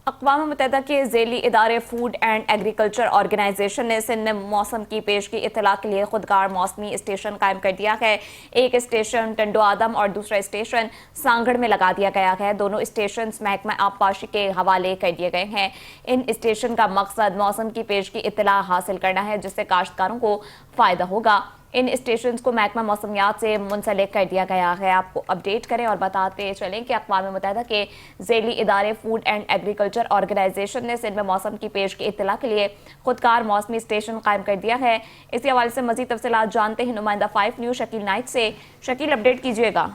اقوام متحدہ کے ذیلی ادارے فوڈ اینڈ ایگریکلچر آرگنائزیشن نے سندھ میں موسم کی پیش کی اطلاع کے لیے خودکار موسمی اسٹیشن قائم کر دیا ہے۔ ایک اسٹیشن ٹنڈو آدم اور دوسرا اسٹیشن سانگھڑ میں لگا دیا گیا ہے۔ دونوں اسٹیشنز محکمہ آبپاشی کے حوالے کر دیے گئے ہیں۔ ان اسٹیشن کا مقصد موسم کی پیش کی اطلاع حاصل کرنا ہے، جس سے کاشتکاروں کو فائدہ ہوگا۔ ان اسٹیشنز کو محکمہ موسمیات سے منسلک کر دیا گیا ہے۔ آپ کو اپڈیٹ کریں اور بتاتے چلیں کہ اقوام متحدہ کے ذیلی ادارے فوڈ اینڈ ایگریکلچر آرگنائزیشن نے سندھ میں موسم کی پیش کی اطلاع کے لیے خودکار موسمی اسٹیشن قائم کر دیا ہے۔ اسی حوالے سے مزید تفصیلات جانتے ہیں نمائندہ 5 نیوز شکیل نائٹ سے۔ شکیل، اپڈیٹ کیجیے گا۔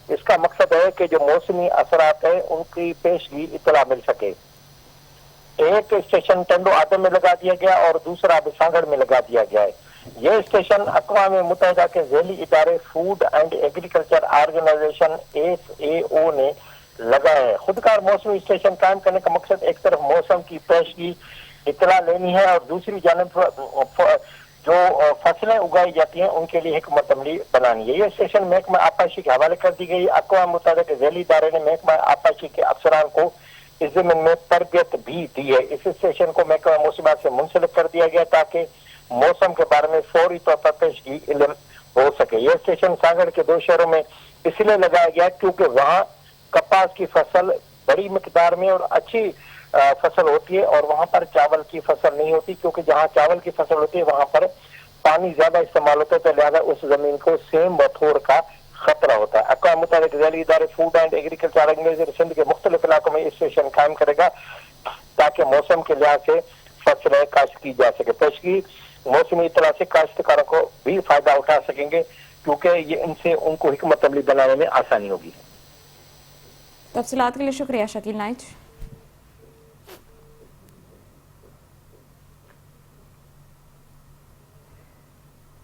اس کا مقصد ہے کہ جو موسمی اثرات ہیں ان کی پیشگی اطلاع مل سکے۔ ایک اسٹیشن ٹنڈو آدم میں لگا دیا گیا اور دوسرا سانگھڑ میں لگا دیا گیا ہے۔ یہ اسٹیشن اقوام متحدہ کے ذیلی ادارے food and agriculture organisation FAO نے لگایا ہے۔ خودکار موسمی اسٹیشن قائم کرنے کا مقصد ایک طرف موسم کی پیشگی اطلاع لینی ہے اور دوسری جانب جو فصلیں اگائی جاتی ہیں ان کے لیے حکمت عملی بنانی ہے۔ یہ اسٹیشن محکمہ آبپاشی کے حوالے کر دی گئی۔ اقوام متحدہ کے ذیلی ادارے نے محکمہ آبپاشی کے افسران کو اس ضمن میں تربیت بھی دی ہے۔ اس اسٹیشن کو محکمہ موسمیات سے منسلک کر دیا گیا تاکہ موسم کے بارے میں فوری طور پر پیشگی علم ہو سکے۔ یہ اسٹیشن سانگھڑ کے 2 شہروں میں اس لیے لگایا گیا کیونکہ وہاں کپاس کی فصل بڑی مقدار میں اور اچھی فصل ہوتی ہے اور وہاں پر چاول کی فصل نہیں ہوتی، کیونکہ جہاں چاول کی فصل ہوتی ہے وہاں پر پانی زیادہ استعمال ہوتا ہے، تو لہٰذا اس زمین کو سیم و تھوڑ کا خطرہ ہوتا ہے۔ اقوام متحدہ کے ذیلی ادارے فوڈ اینڈ ایگریکلچر آرگنائزیشن سندھ کے مختلف علاقوں میں اسٹیشن قائم کرے گا تاکہ موسم کے لحاظ سے فصلیں کاشت کی جا سکے۔ پیشگی موسمی اطلاع سے کاشتکاروں کو بھی فائدہ اٹھا سکیں گے کیونکہ یہ ان سے ان کو حکمت عملی بنانے میں آسانی ہوگی۔ تفصیلات کے لیے شکریہ شکیل نائٹ۔